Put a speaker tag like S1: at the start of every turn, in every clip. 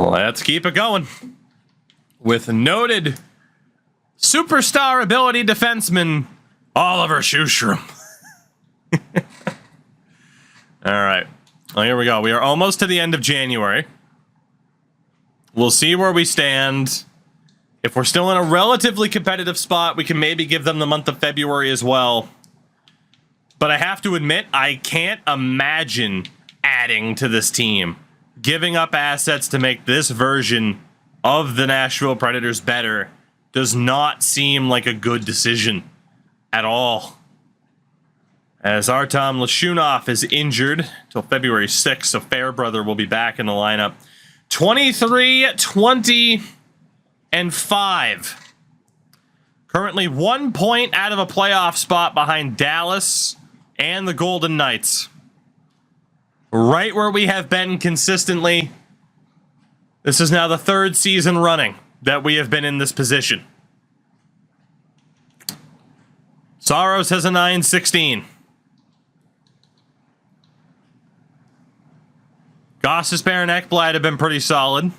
S1: Let's keep it going with noted superstar ability defenseman Oliver Schustrom. All right. Well, here we go. We are almost to the end of January. We'll see where we stand. If we're still in a relatively competitive spot, we can maybe give them the month of February as well. But I have to admit, I can't imagine adding to this team. Giving up assets to make this version of the Nashville Predators better does not seem like a good decision at all. As Artem Lashunov is injured till February 6th, so Fairbrother will be back in the lineup. 23, 20, and 5. Currently 1 point out of a playoff spot behind Dallas and the Golden Knights. Right where we have been consistently. This is now the 3rd season running that we have been in this position. Saros has a 9-16. Gostisbehere and Ekblad have been pretty solid.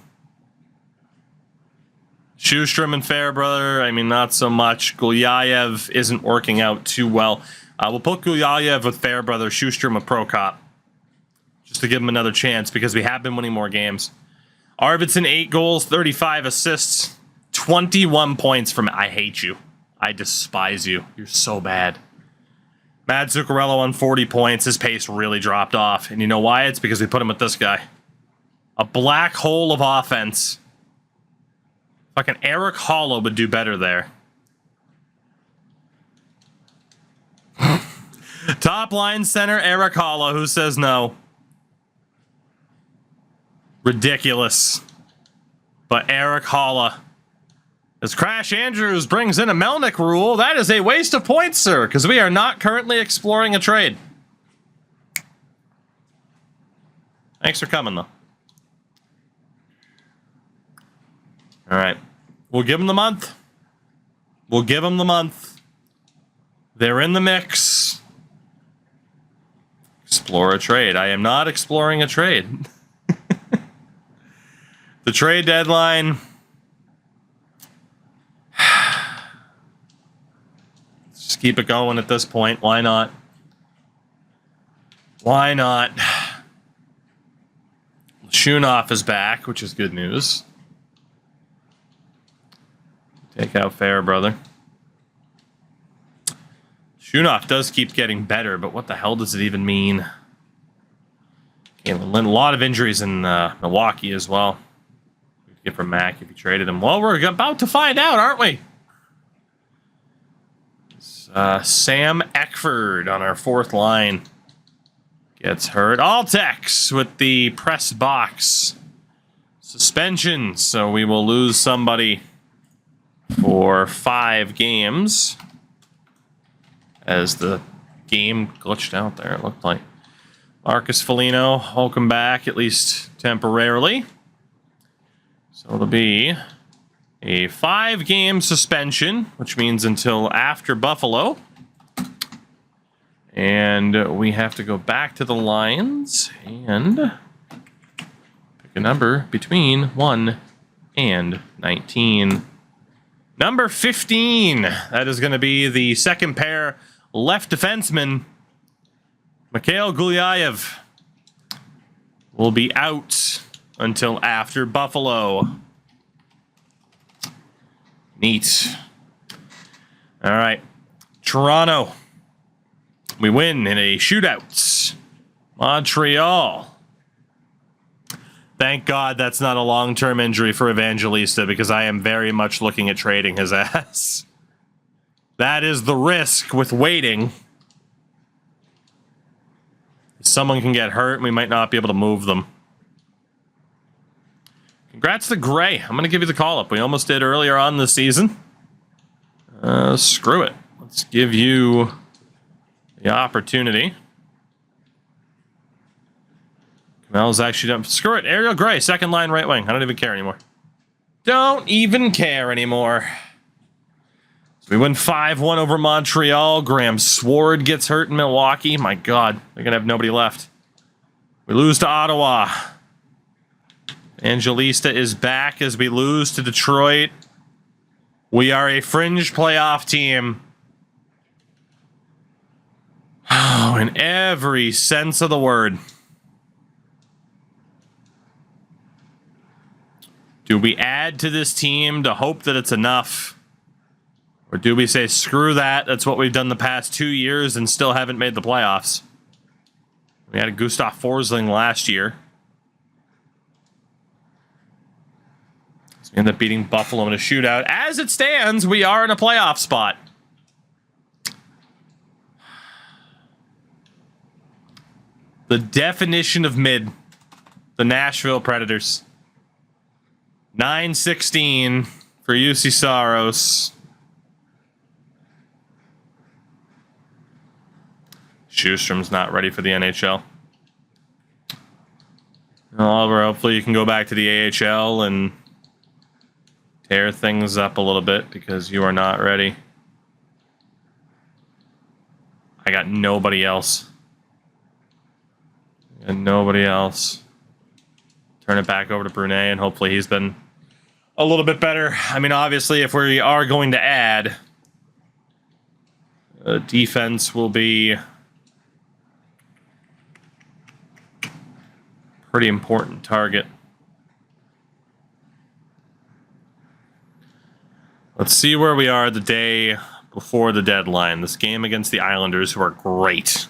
S1: Schustrom and Fairbrother, I mean, not so much. Gulyayev isn't working out too well. We'll put Gulyayev with Fairbrother, Schustrom with Prokop. Just to give him another chance, because we have been winning more games. Arvidsson, 8 goals, 35 assists, 21 points from... I hate you. I despise you. You're so bad. Matt Zuccarello on 40 points. His pace really dropped off. And you know why? It's because we put him with this guy. A black hole of offense. Fucking Eric Hollow would do better there. Top line center, Eric Hollow. Who says no? Ridiculous. But Eric Hollow. As Crash Andrews brings in a Melnick rule, that is a waste of points, sir, because we are not currently exploring a trade. Thanks for coming, though. All right. We'll give them the month. We'll give them the month. They're in the mix. Explore a trade. I am not exploring a trade. The trade deadline... Just keep it going at this point. Why not? Why not? Shunoff is back, which is good news. Take out Fairbrother. Shunoff does keep getting better, but what the hell does it even mean? Okay, a lot of injuries in Milwaukee as well. We'd get from Mac if you traded him. Well, we're about to find out, aren't we? Sam Eckford on our 4th line gets hurt. Altex with the press box suspension, so we will lose somebody for 5 games. As the game glitched out there, it looked like. Marcus Foligno, welcome back, at least temporarily. So it'll be a 5-game suspension, which means until after Buffalo. And we have to go back to the lines and pick a number between 1 and 19. Number 15. That is going to be the second pair left defenseman. Mikhail Gulyayev will be out until after Buffalo. Neat. All right. Toronto. We win in a shootout. Montreal. Thank God that's not a long-term injury for Evangelista, because I am very much looking at trading his ass. That is the risk with waiting. Someone can get hurt and we might not be able to move them. Congrats to Gray. I'm going to give you the call-up. We almost did earlier on this season. Screw it. Let's give you the opportunity. Kamel's actually done. Screw it. Ariel Gray, second line right wing. I don't even care anymore. Don't even care anymore. So we win 5-1 over Montreal. Graham Sword gets hurt in Milwaukee. My God, they're going to have nobody left. We lose to Ottawa. Angelista is back as we lose to Detroit. We are a fringe playoff team. Oh, in every sense of the word. Do we add to this team to hope that it's enough? Or do we say, screw that, that's what we've done the past 2 years and still haven't made the playoffs? We had a Gustav Forsling last year. So we end up beating Buffalo in a shootout. As it stands, we are in a playoff spot. The definition of mid. The Nashville Predators. 9-16 for UC Saros. Schustrom's not ready for the NHL. Oliver, hopefully you can go back to the AHL and tear things up a little bit because you are not ready. I got nobody else. And nobody else. Turn it back over to Brunet, and hopefully he's been a little bit better. I mean, obviously, if we are going to add, defense will be pretty important target. Let's see where we are the day before the deadline. This game against the Islanders, who are great.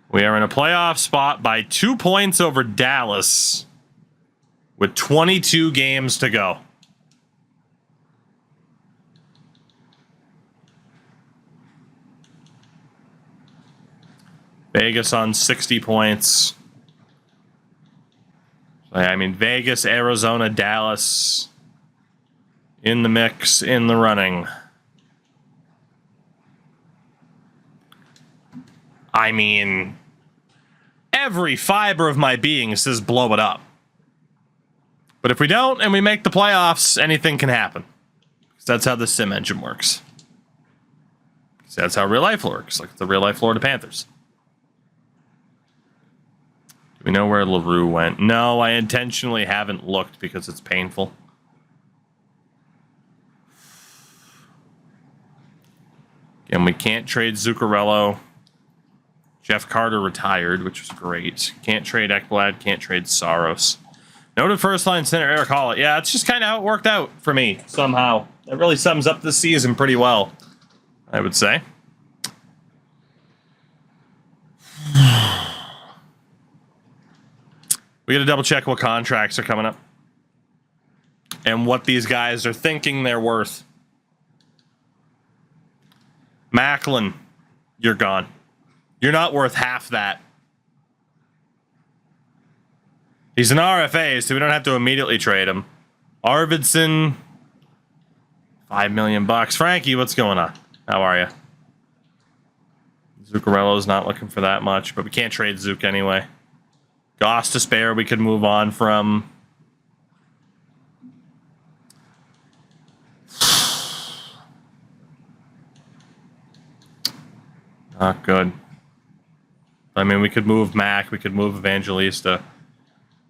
S1: We are in a playoff spot by 2 points over Dallas with 22 games to go. Vegas on 60 points. I mean, Vegas, Arizona, Dallas in the mix, in the running. I mean, every fiber of my being says blow it up. But if we don't and we make the playoffs, anything can happen. Because that's how the sim engine works. Because that's how real life works, like the real life Florida Panthers. Do we know where LaRue went? No, I intentionally haven't looked because it's painful. Again, we can't trade Zuccarello. Jeff Carter retired, which was great. Can't trade Ekblad, can't trade Saros. Noted first line center Eric Hall. Yeah, it's just kind of how it worked out for me, somehow. It really sums up this season pretty well, I would say. We got to double check what contracts are coming up. And what these guys are thinking they're worth. Macklin, you're gone. You're not worth half that. He's an RFA, so we don't have to immediately trade him. Arvidsson, $5 million. Frankie, what's going on? How are you? Zuccarello's not looking for that much, but we can't trade Zook anyway. Goss to spare, we could move on from. Not good. I mean, we could move Mac. We could move Evangelista.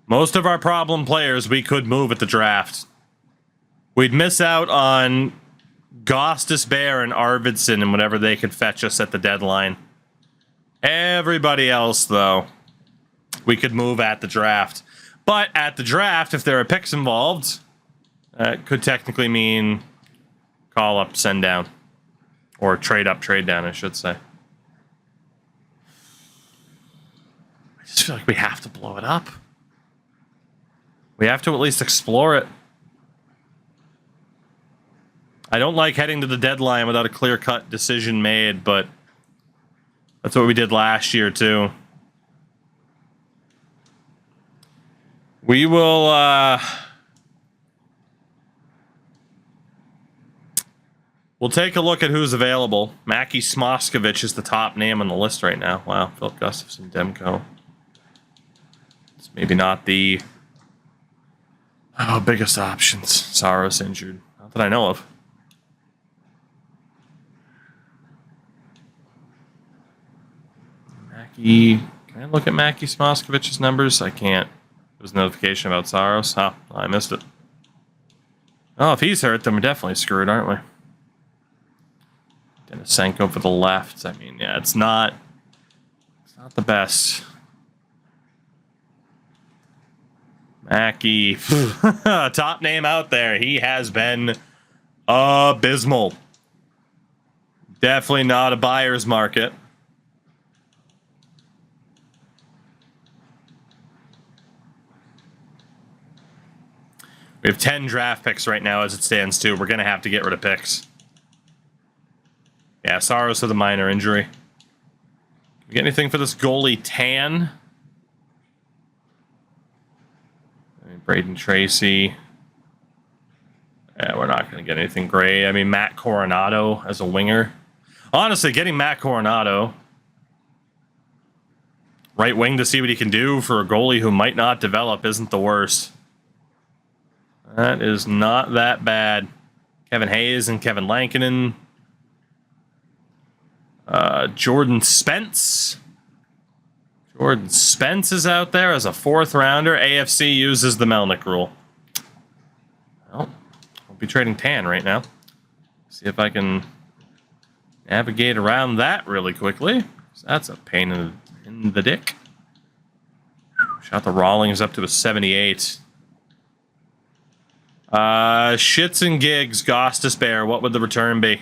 S1: Most of our problem players we could move at the draft. We'd miss out on Goss, Despair, and Arvidsson and whatever they could fetch us at the deadline. Everybody else, though, we could move at the draft. But at the draft, if there are picks involved, it could technically mean call up, send down. Or trade up, trade down, I should say. I just feel like we have to blow it up. We have to at least explore it. I don't like heading to the deadline without a clear-cut decision made, but that's what we did last year, too. We will, we'll take a look at who's available. Mackie Smoskovich is the top name on the list right now. Wow, Phil Gustafson, Demko. It's maybe not the biggest options. Saros injured. Not that I know of. Mackie. Can I look at Mackie Smoskovich's numbers? I can't. There's a notification about Saros. Oh, I missed it. Oh, if he's hurt, then we're definitely screwed, aren't we? Denisenko for the left. I mean, yeah, it's not the best. Mackey, top name out there. He has been abysmal. Definitely not a buyer's market. We have 10 draft picks right now as it stands, too. We're going to have to get rid of picks. Yeah, Saros with a minor injury. We get anything for this goalie, Tan? Braden Tracy. Yeah, we're not going to get anything great. I mean, Matt Coronado as a winger. Honestly, getting Matt Coronado right wing to see what he can do for a goalie who might not develop isn't the worst. That is not that bad. Kevin Hayes and Kevin Lankinen. Jordan Spence. Jordan Spence is out there as a 4th rounder. AFC uses the Melnick rule. Well, I'll be trading Tan right now. See if I can navigate around that really quickly. That's a pain in the dick. Shot the Rawlings up to a 78. Shits and gigs, Goss Despair. What would the return be?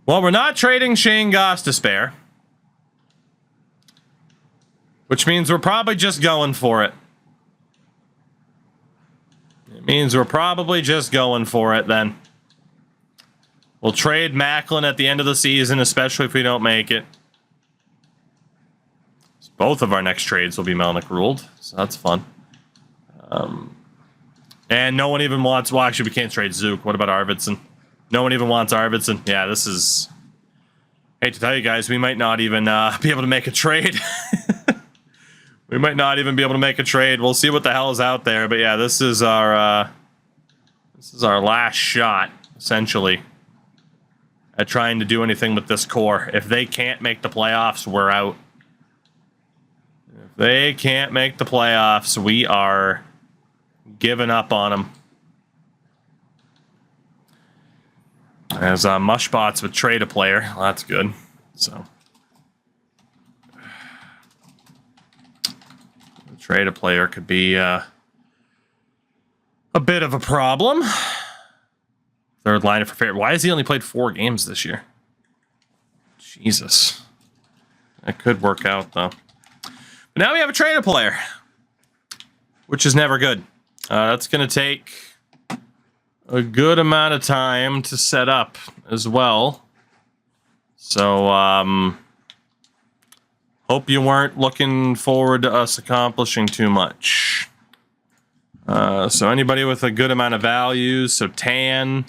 S1: Well, we're not trading Shane Goss Despair. Which means we're probably just going for it. It means we're probably just going for it then. We'll trade Macklin at the end of the season, especially if we don't make it. So both of our next trades will be Melnick ruled, so that's fun. And no one even wants... Well, actually, we can't trade Zook. What about Arvidsson? No one even wants Arvidsson. Yeah, this is... Hate to tell you guys, we might not even be able to make a trade. We might not even be able to make a trade. We'll see what the hell is out there. But yeah, this is our last shot, essentially, at trying to do anything with this core. If they can't make the playoffs, we're out. If they can't make the playoffs, we are giving up on them. As Mushbots would trade a player. Well, that's good. So trade a player could be a bit of a problem. Third liner for favorite. Why has he only played 4 games this year? Jesus. That could work out, though. But now we have a trade a player, which is never good. That's going to take a good amount of time to set up as well. So, hope you weren't looking forward to us accomplishing too much. So anybody with a good amount of values, so Tan,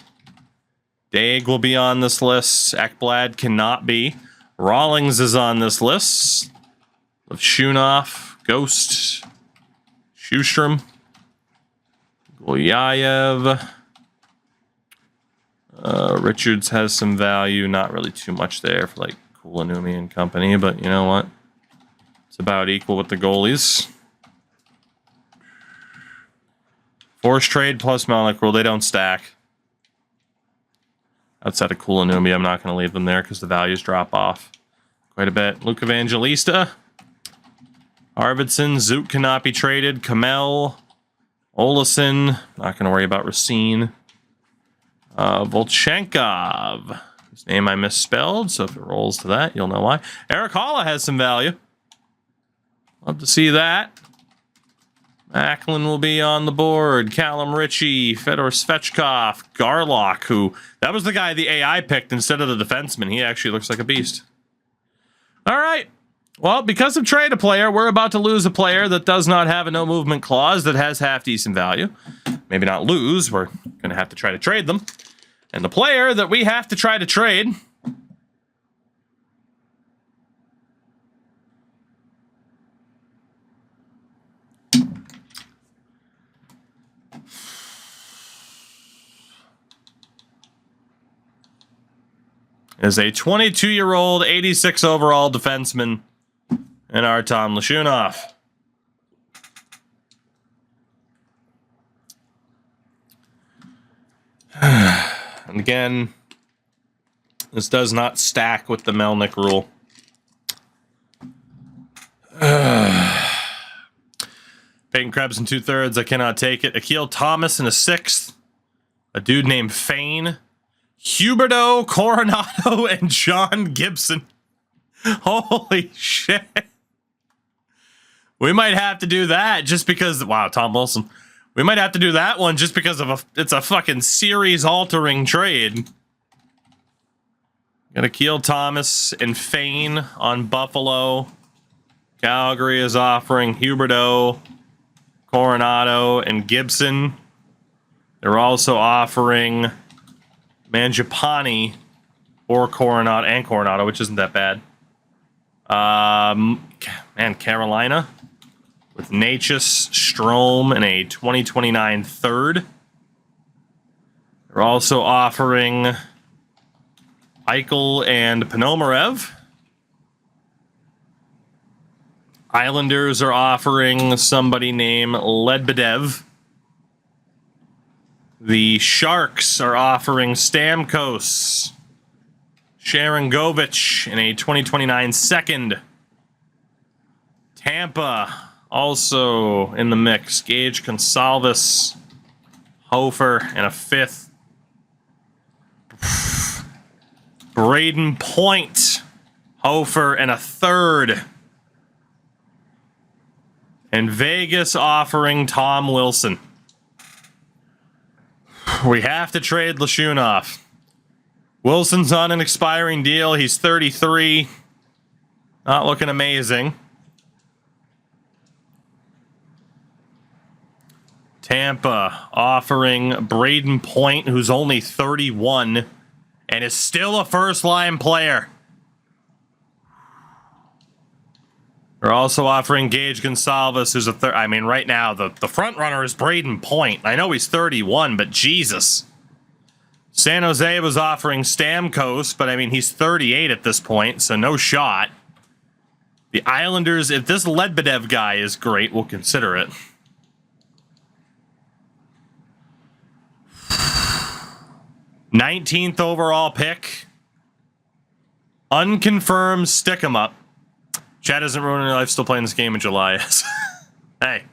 S1: Daig will be on this list. Ekblad cannot be. Rawlings is on this list. Shunoff, Ghost, Shustrom, Golyayev. Richards has some value, not really too much there for like Kulanumi and company, but you know what? It's about equal with the goalies. Force trade plus Melnick rule, they don't stack. Outside of Kulanumi, I'm not going to leave them there because the values drop off quite a bit. Luke Evangelista, Arvidsson, Zook cannot be traded. Kamel, Olesen, not going to worry about Racine. Volchenkov, whose name I misspelled, so if it rolls to that, you'll know why. Eric Holla has some value. Love to see that. Macklin will be on the board. Callum Ritchie, Fedor Svechkov, Garlock, who... That was the guy the AI picked instead of the defenseman. He actually looks like a beast. All right. Well, because of trade a player, we're about to lose a player that does not have a no-movement clause that has half-decent value. Maybe not lose. We're going to have to try to trade them. And the player that we have to try to trade... is a 22-year-old, 86 overall defenseman in our Tom Lashunov. And again, this does not stack with the Melnick rule. Peyton Krebs in 2/3. I cannot take it. Akil Thomas in a 6th. A dude named Fane. Huberto, Coronado, and John Gibson. Holy shit. We might have to do that just because... Wow, Tom Wilson. We might have to do that one just because of it's a fucking series-altering trade. Got Akil Thomas and Fane on Buffalo. Calgary is offering Huberto, Coronado, and Gibson. They're also offering Mangiapane or Coronado, which isn't that bad. Man, Carolina with Natchez, Strome, and a 2029 3rd. They're also offering Eichel and Ponomarev. Islanders are offering somebody named Ledbedev. The Sharks are offering Stamkos, Sharangovich, in a 2029 2nd. Tampa also in the mix. Gage Gonsalves, Hofer, and a 5th. Braden Point, Hofer, and a 3rd. And Vegas offering Tom Wilson. We have to trade Lashunov. Wilson's on an expiring deal. He's 33. Not looking amazing. Tampa offering Braden Point, who's only 31 and is still a first-line player. They're also offering Gage Gonsalves, who's a third. I mean, right now, the front runner is Braden Point. I know he's 31, but Jesus. San Jose was offering Stamkos, but I mean, he's 38 at this point, so no shot. The Islanders, if this Ledbedev guy is great, we'll consider it. '19th overall pick. Unconfirmed, stick 'em up. Chad isn't ruining your life, still playing this game in July. Hey.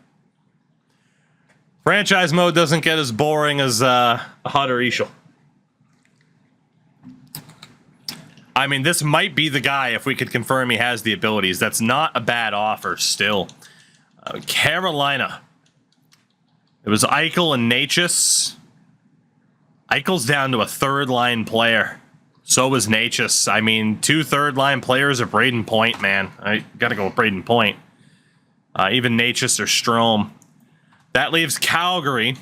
S1: Franchise mode doesn't get as boring as Hot or Ishel. I mean, this might be the guy if we could confirm he has the abilities. That's not a bad offer still. Carolina. It was Eichel and Natchez. Eichel's down to a 3rd-line player. So was Natchez. I mean, 2 3rd-line players are Braden Point, man. I gotta go with Braden Point. Even Natchez or Strome. That leaves Calgary.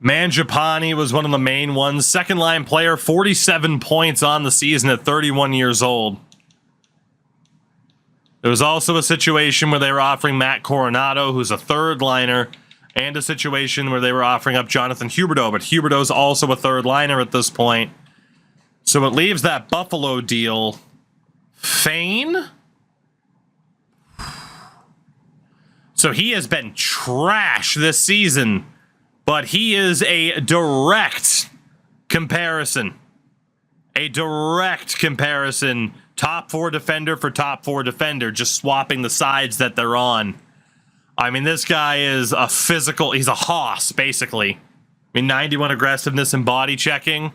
S1: Mangiapane was one of the main ones. 2nd-line player, 47 points on the season at 31 years old. There was also a situation where they were offering Matt Coronado, who's a 3rd-liner, and a situation where they were offering up Jonathan Huberdeau, but Huberdeau's also a 3rd-liner at this point. So it leaves that Buffalo deal. Fane? So he has been trash this season, but he is a direct comparison. A direct comparison. Top 4 defender for top 4 defender, just swapping the sides that they're on. I mean, this guy is a physical... He's a hoss, basically. I mean, 91 aggressiveness and body checking.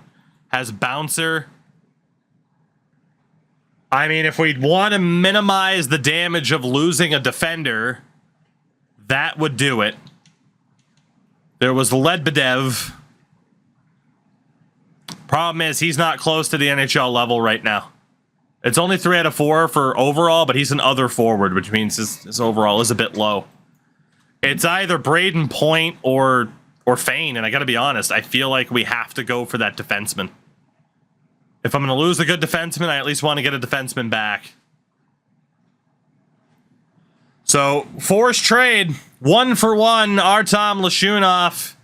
S1: Has bouncer. I mean, if we want to minimize the damage of losing a defender, that would do it. There was Ledbedev. Problem is, he's not close to the NHL level right now. It's only 3 out of 4 for overall, but he's an other forward, which means his overall is a bit low. It's either Braden Point or Fane, and I gotta be honest, I feel like we have to go for that defenseman. If I'm gonna lose a good defenseman, I at least want to get a defenseman back. So, forced trade, 1-for-1, Artem Lashunov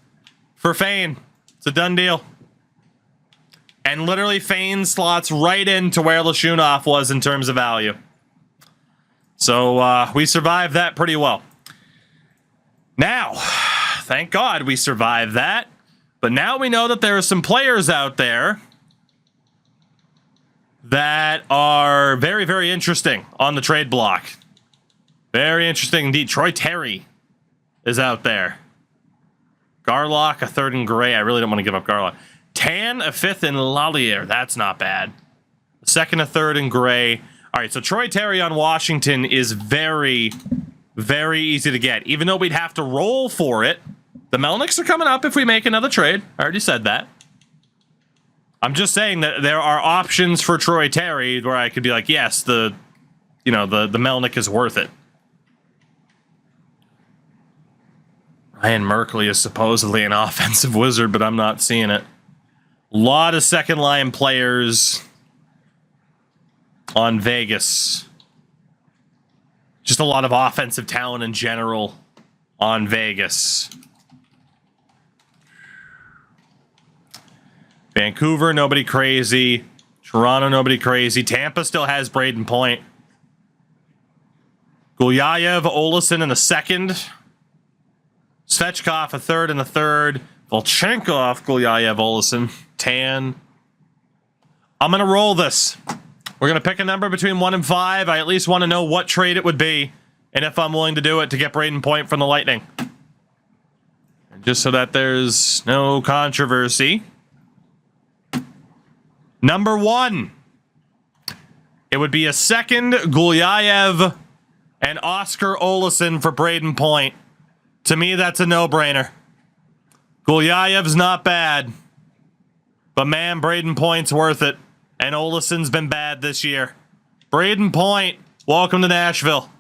S1: for Fane. It's a done deal. And literally, Fane slots right into where Lashunov was in terms of value. So, we survived that pretty well. Now, thank God we survived that. But now we know that there are some players out there that are very, very interesting on the trade block. Very interesting indeed. Troy Terry is out there. Garlock, a third in Gray. I really don't want to give up Garlock. Tan, a fifth in Lallier. That's not bad. A second, a third in Gray. All right, so Troy Terry on Washington is very, very easy to get. Even though we'd have to roll for it. The Melnicks are coming up if we make another trade. I already said that. I'm just saying that there are options for Troy Terry where I could be like, yes, the Melnick is worth it. Ryan Merkley is supposedly an offensive wizard, but I'm not seeing it. A lot of second line players on Vegas. Just a lot of offensive talent in general on Vegas. Vancouver, nobody crazy. Toronto, nobody crazy. Tampa still has Braden Point. Gulyayev, Olesen in the second. Svechkov, a third and a third. Volchenkov, Gulyayev, Olesen. Tan. I'm going to roll this. We're going to pick a number between 1 and 5. I at least want to know what trade it would be and if I'm willing to do it to get Braden Point from the Lightning. And just so that there's no controversy. Number 1. It would be a second Gulyayev and Oscar Olesen for Braden Point. To me, that's a no-brainer. Gulyayev's not bad. But man, Braden Point's worth it. And Olesen's been bad this year. Braden Point, welcome to Nashville.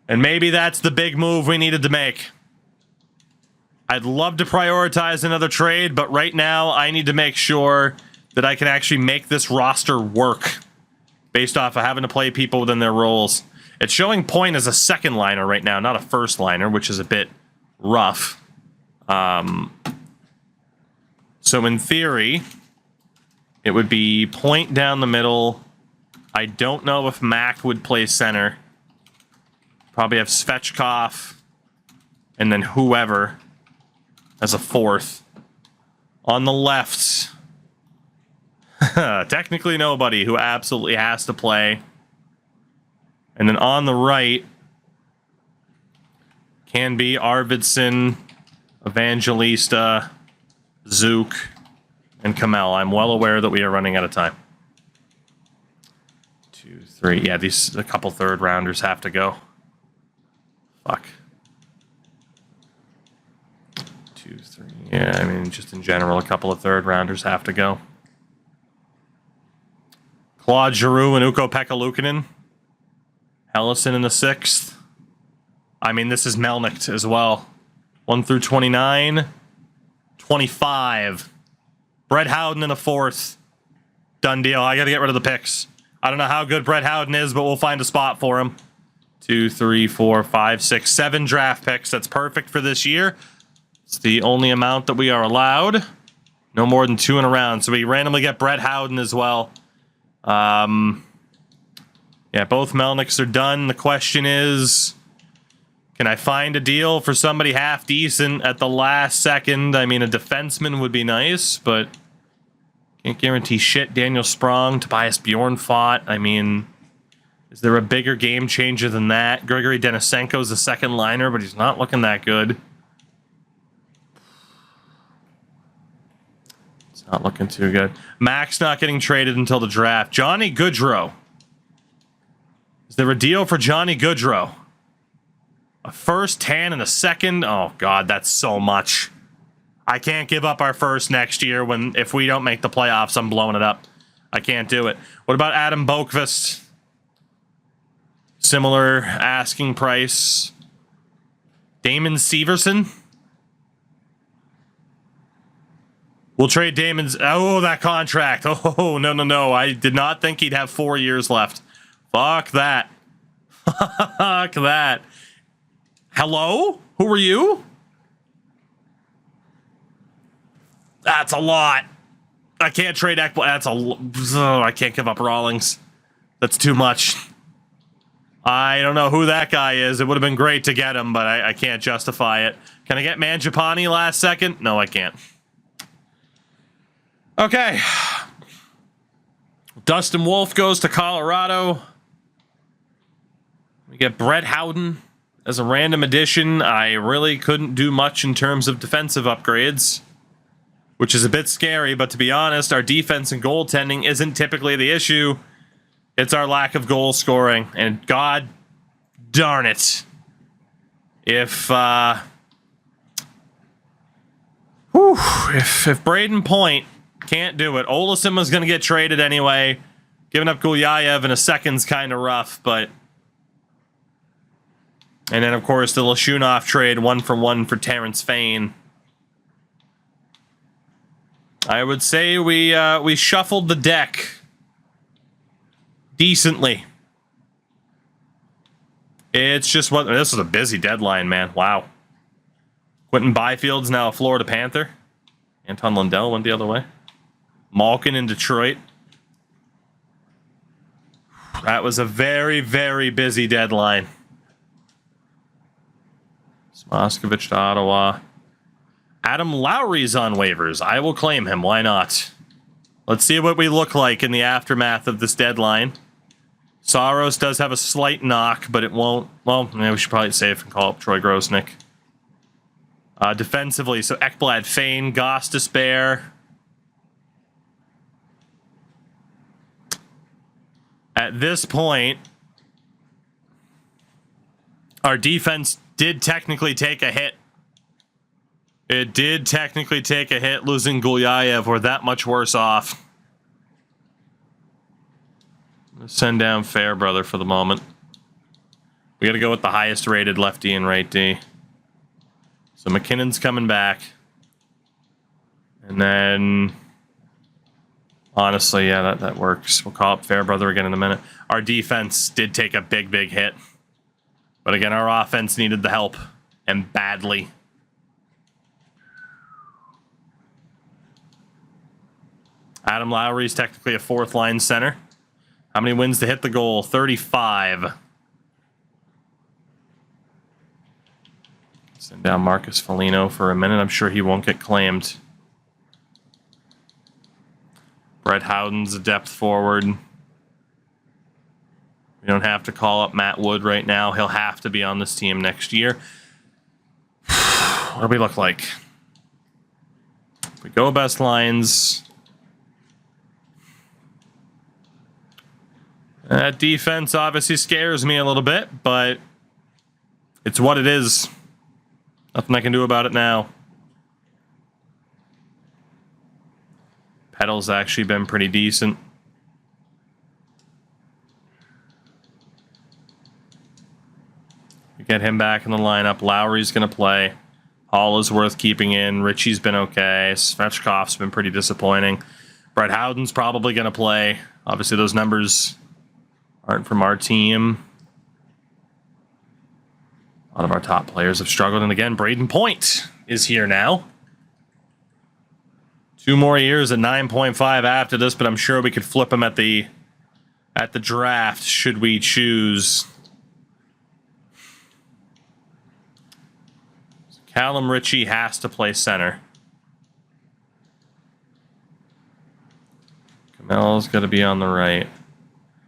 S1: And maybe that's the big move we needed to make. I'd love to prioritize another trade, but right now I need to make sure that I can actually make this roster work based off of having to play people within their roles. It's showing Point as a second liner right now, not a first liner, which is a bit rough. So in theory, it would be Point down the middle. I don't know if Mac would play center. Probably have Svechkov and then whoever as a fourth. On the left, technically nobody who absolutely has to play. And then on the right can be Arvidsson, Evangelista, Zook, and Kamel. I'm well aware that we are running out of time. 2, 3. Yeah, a couple third rounders have to go. Fuck. 2, 3. Yeah, I mean, just in general, a couple of third rounders have to go. Claude Giroux and Ukko-Pekka Luukkonen. Ellison in the 6th. I mean, this is Melnick as well. 1 through 29. 25. Brett Howden in the 4th. Done deal. I got to get rid of the picks. I don't know how good Brett Howden is, but we'll find a spot for him. 2, 3, 4, 5, 6, 7 draft picks. That's perfect for this year. It's the only amount that we are allowed. No more than 2 in a round. So we randomly get Brett Howden as well. Yeah, both Melnicks are done. The question is, can I find a deal for somebody half decent at the last second? I mean, a defenseman would be nice, but can't guarantee shit. Daniel Sprong, Tobias Bjornfot. I mean, is there a bigger game changer than that? Gregory Denisenko's a second liner, but he's not looking that good. It's not looking too good. Max not getting traded until the draft. Johnny Gaudreau. Is there a deal for Johnny Gaudreau? A first, Tan, and a second? Oh, God, that's so much. I can't give up our first next year if we don't make the playoffs, I'm blowing it up. I can't do it. What about Adam Boqvist? Similar asking price. Damon Severson? We'll trade Damon's... Oh, that contract. Oh, no. I did not think he'd have 4 years left. Fuck that. Fuck that. Hello? Who are you? That's a lot. I can't trade Ekblad. That's I can't give up Rawlings. That's too much. I don't know who that guy is. It would have been great to get him, but I can't justify it. Can I get Mangiapane last second? No, I can't. Okay. Dustin Wolf goes to Colorado. We get Brett Howden as a random addition. I really couldn't do much in terms of defensive upgrades, which is a bit scary, but to be honest, our defense and goaltending isn't typically the issue. It's our lack of goal scoring, and god darn it. If Braden Point can't do it, Olesen was going to get traded anyway. Giving up Gulyayev in a second's kind of rough, but... And then, of course, the Lashunov trade, 1-for-1 for Terrence Fane. I would say we shuffled the deck decently. It's just what... This was a busy deadline, man. Wow. Quentin Byfield's now a Florida Panther. Anton Lundell went the other way. Malkin in Detroit. That was a very, very busy deadline. Moskovich to Ottawa. Adam Lowry's on waivers. I will claim him. Why not? Let's see what we look like in the aftermath of this deadline. Saros does have a slight knock, but it won't... Well, maybe we should probably save and call up Troy Grosnick. Defensively, so Ekblad, Fane, Goss, Despair. At this point, our defense did technically take a hit. It did technically take a hit losing Gulyayev. We're that much worse off. Let's send down Fairbrother for the moment. We got to go with the highest rated lefty and right D. So McKinnon's coming back. And then... Honestly, yeah, that works. We'll call up Fairbrother again in a minute. Our defense did take a big, big hit. But again, our offense needed the help. And badly. Adam Lowry's technically a fourth line center. How many wins to hit the goal? 35. Send down Marcus Foligno for a minute. I'm sure he won't get claimed. Brett Howden's a depth forward. We don't have to call up Matt Wood right now. He'll have to be on this team next year. What do we look like? If we go best lines... That defense obviously scares me a little bit, but it's what it is. Nothing I can do about it now. Petal's actually been pretty decent. We get him back in the lineup. Lowry's going to play. Hall is worth keeping in. Ritchie's been okay. Svechkov's been pretty disappointing. Brett Howden's probably going to play. Obviously, those numbers aren't from our team. A lot of our top players have struggled. And again, Braden Point is here now. 2 more years at 9.5 after this, but I'm sure we could flip him at the draft should we choose. Callum Ritchie has to play center. Kamel's got to be on the right.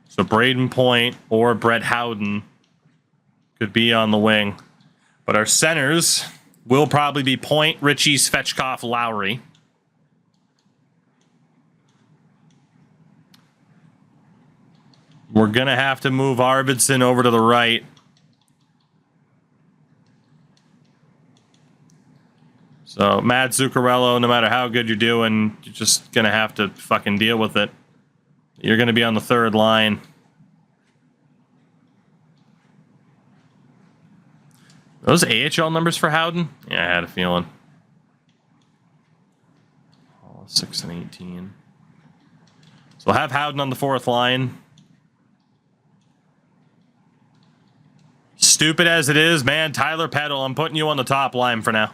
S1: So Braden Point or Brett Howden could be on the wing. But our centers will probably be Point, Ritchie, Svechkov, Lowry. We're going to have to move Arvidsson over to the right. So Matt Zuccarello, no matter how good you're doing, you're just going to have to fucking deal with it. You're going to be on the third line. Those AHL numbers for Howden? Yeah, I had a feeling. 6 and 18. So we'll have Howden on the fourth line. Stupid as it is, man, Tyler Peddle, I'm putting you on the top line for now.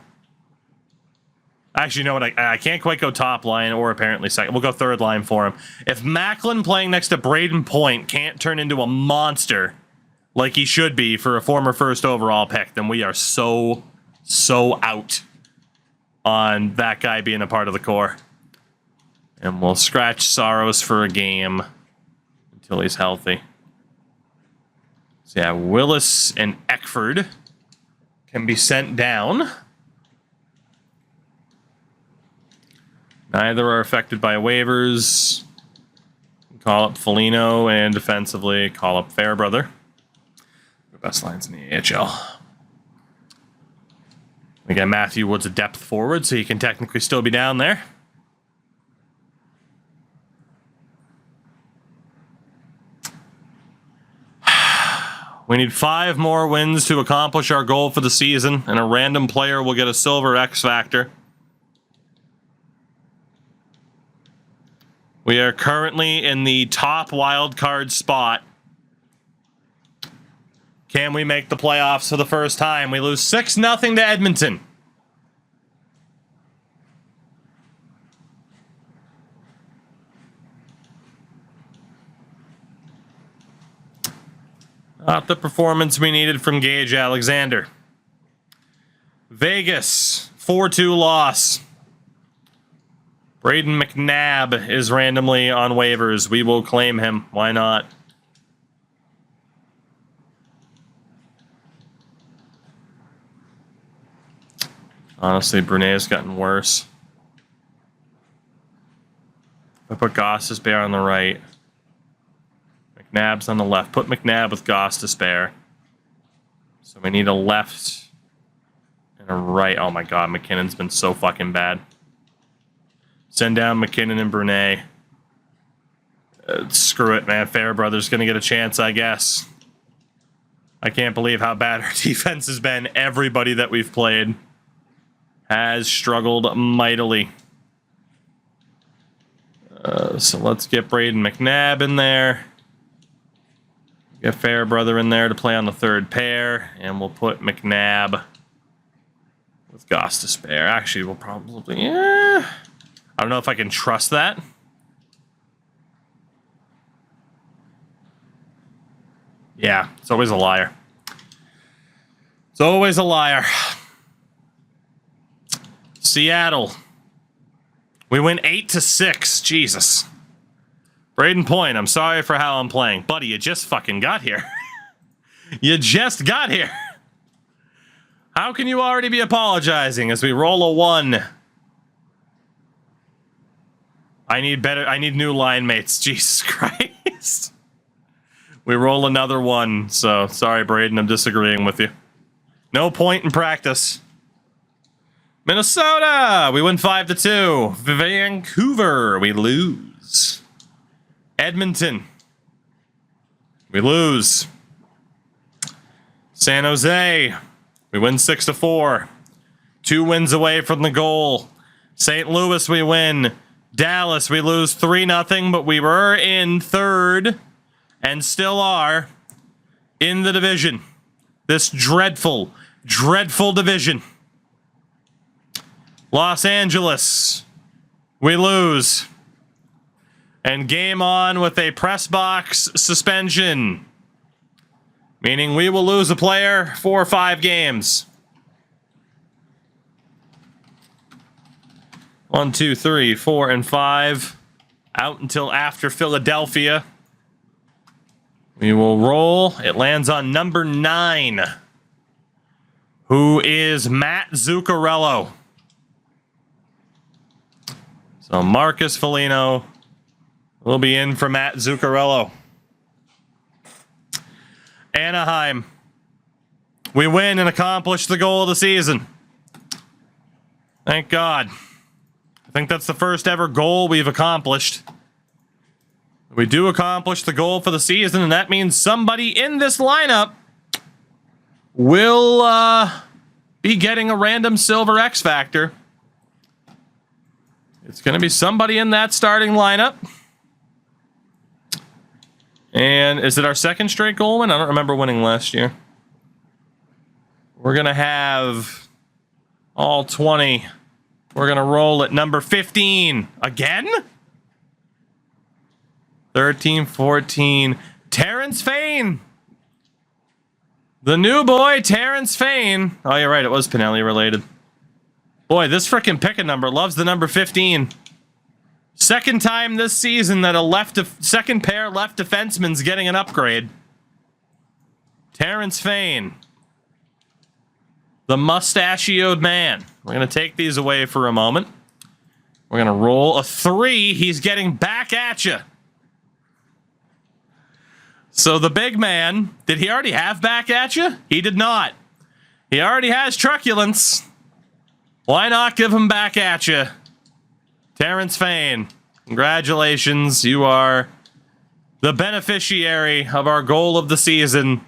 S1: Actually, you know what? I can't quite go top line or apparently second. We'll go third line for him. If Macklin playing next to Braden Point can't turn into a monster like he should be for a former first overall pick, then we are so out on that guy being a part of the core. And we'll scratch Saros for a game until he's healthy. So yeah, Willis and Eckford can be sent down. Neither are affected by waivers. Call up Foligno, and defensively, call up Fairbrother. The best lines in the AHL. We got Matthew Woods a depth forward, so he can technically still be down there. We need 5 more wins to accomplish our goal for the season, and a random player will get a silver X Factor. We are currently in the top wild card spot. Can we make the playoffs for the first time? We lose 6-0 to Edmonton. Not the performance we needed from Gage Alexander. Vegas, 4-2 loss. Braden McNabb is randomly on waivers. We will claim him. Why not? Honestly, Brunet's gotten worse. I put Goss to spare on the right. McNabb's on the left. Put McNabb with Goss to spare. So we need a left and a right. Oh my god, McKinnon's been so fucking bad. Send down McKinnon and Brunet. Screw it, man. Fairbrother's gonna get a chance, I guess. I can't believe how bad our defense has been. Everybody that we've played has struggled mightily. So let's get Braden McNabb in there. Get Fairbrother in there to play on the third pair, and we'll put McNabb with Goss to spare. Actually, we'll probably... I don't know if I can trust that. Yeah, it's always a liar. It's always a liar. Seattle. We win 8-6. Jesus. Braden Point, I'm sorry for how I'm playing. Buddy, you just fucking got here. You just got here. How can you already be apologizing as we roll a 1? I need new line mates. Jesus Christ. We roll another 1, so sorry, Braden, I'm disagreeing with you. No point in practice. Minnesota, we win 5-2. Vancouver, we lose. Edmonton, we lose. San Jose, we win 6-4. 2 wins away from the goal. St. Louis, we win. Dallas, we lose 3-0, but we were in third and still are in the division. This dreadful, dreadful division. Los Angeles, we lose. And game on with a press box suspension. Meaning we will lose a player 4 or 5 games. 1, 2, 3, 4, and 5. Out until after Philadelphia. We will roll. It lands on number 9. Who is Matt Zuccarello. So Marcus Foligno will be in for Matt Zuccarello. Anaheim. We win and accomplish the goal of the season. Thank God. I think that's the first ever goal we've accomplished. We do accomplish the goal for the season, and that means somebody in this lineup will be getting a random silver X Factor. It's going to be somebody in that starting lineup. And is it our second straight goal win? I don't remember winning last year. We're going to have all 20. We're going to roll at number 15. Again? 13, 14. Terrence Fane. The new boy, Terrence Fane. Oh, you're right. It was Pinelli related. Boy, this frickin' pick a number loves the number 15. Second time this season that a second pair left defenseman's getting an upgrade. Terrence Fane. The mustachioed man. We're going to take these away for a moment. We're going to roll a 3. He's getting back at you. So the big man, did he already have back at you? He did not. He already has truculence. Why not give him back at you? Terrence Fane, congratulations. You are the beneficiary of our goal of the season.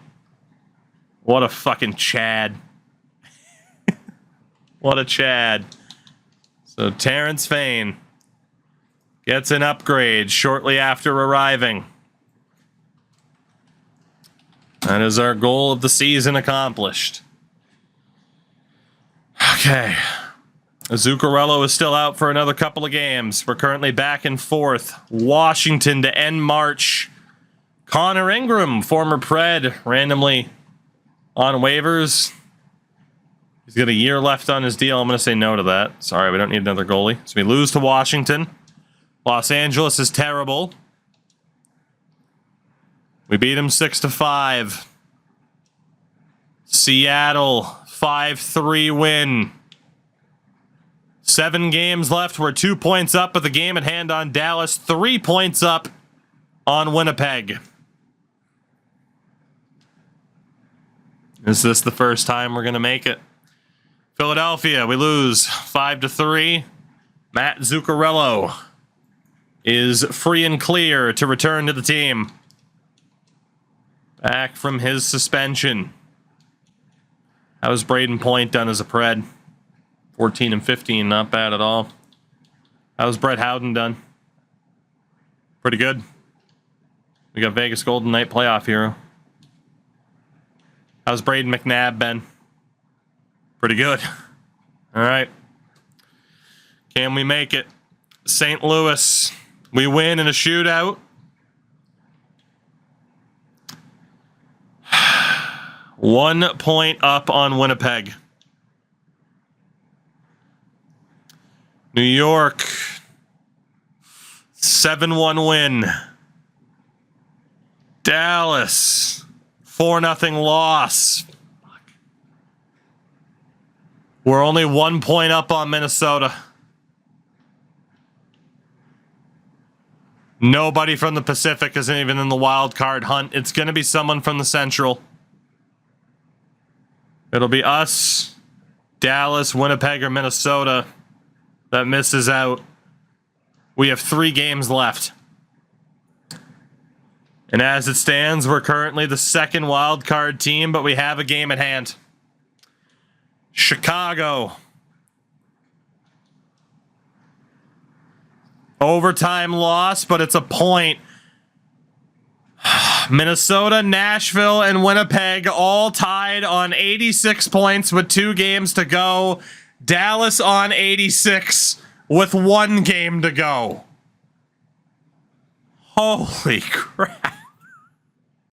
S1: What a fucking Chad. What a Chad. So Terrence Fane gets an upgrade shortly after arriving. That is our goal of the season accomplished. Okay. Zuccarello is still out for another couple of games. We're currently back and forth. Washington to end March. Connor Ingram, former Pred, randomly on waivers. He's got a year left on his deal. I'm going to say no to that. Sorry, we don't need another goalie. So we lose to Washington. Los Angeles is terrible. We beat him 6-5. Seattle, 5-3 win. 7 games left. We're 2 points up with the game at hand on Dallas. 3 points up on Winnipeg. Is this the first time we're going to make it? Philadelphia, we lose 5-3. Matt Zuccarello is free and clear to return to the team. Back from his suspension. How's Braden Point done as a Pred? 14-15, not bad at all. How's Brett Howden done? Pretty good. We got Vegas Golden Knight playoff hero. How's Braden McNabb been? Pretty good. All right. Can we make it? St. Louis. We win in a shootout. 1 point up on Winnipeg. New York. 7-1 win. Dallas. 4-0 loss. We're only 1 point up on Minnesota. Nobody from the Pacific isn't even in the wild card hunt. It's going to be someone from the Central. It'll be us, Dallas, Winnipeg, or Minnesota that misses out. We have 3 games left. And as it stands, we're currently the second wild card team, but we have a game at hand. Chicago. Overtime loss, but it's a point. Minnesota, Nashville, and Winnipeg all tied on 86 points with 2 games to go. Dallas on 86 with 1 game to go. Holy crap.